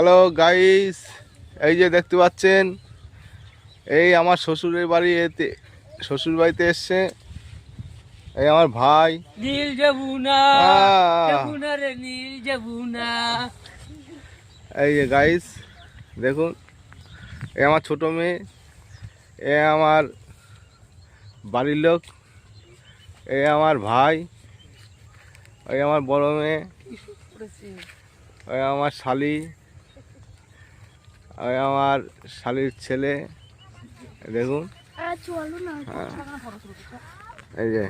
Hello guys, এই যে দেখতে পাচ্ছেন, এই আমার শ্বশুরের বাড়ি শ্বশুর বাড়িতে এসছে এই আমার ভাই। নীল যমুনা যমুনা রে নীল যমুনা। এই যে গাইস দেখুন, এই আমার ছোট মেয়ে, এ আমার বাড়ির লোক, এই আমার ভাই, ওই আমার বড় মেয়ে, ওই আমার শালি, ওই আমার শালির ছেলে। দেখুন এই যে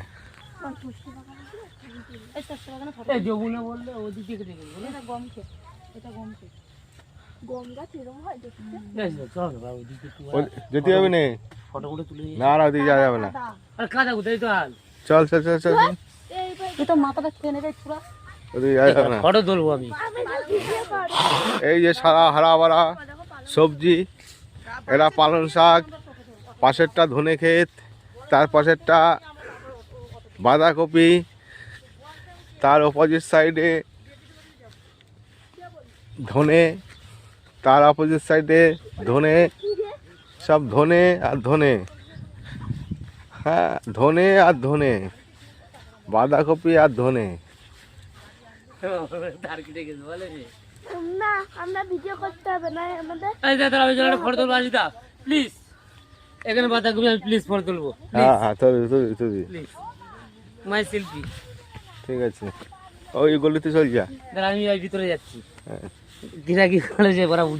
যমুনা বললে ওদিকে যেতে হবে না, ফটোগুলো তুলে না না ওদিকে যাওয়া যাবে না। আর কাদা কোথায় তো হাল চল চল চল চল, তুই তো মাথাটা খেয়ে নেবে পুরো। ওদিকে যাওয়া যাবে না। ফটো তুলবো আমি। এই যে সারা হারা ভরা সবজি, এরা পালং শাক, পাশেরটা ধনে ক্ষেত, তার পাশেরটা বাঁধাকপি, তার অপোজিট সাইডে ধনে, তার অপোজিট সাইডে ধনে, সব ধনে আর ধনে। হ্যাঁ, ধনে আর ধনে, বাঁধাকপি আর ধনে। না, আমরা ভিডিও করতে হবে না আমাদের। এই দাদা আমি জন্য ফটো তুলবো আসিদা প্লিজ। এখানে বাঁধাকপি আমি প্লিজ ফটো তুলবো। হ্যাঁ হ্যাঁ, তুই প্লিজ মাই সেলফি। ঠিক আছে, ওই গলিতে চল যা। দাঁড়া আমি ওই ভিতরে যাচ্ছি। হ্যাঁ। গিরাগি কলেজে বড়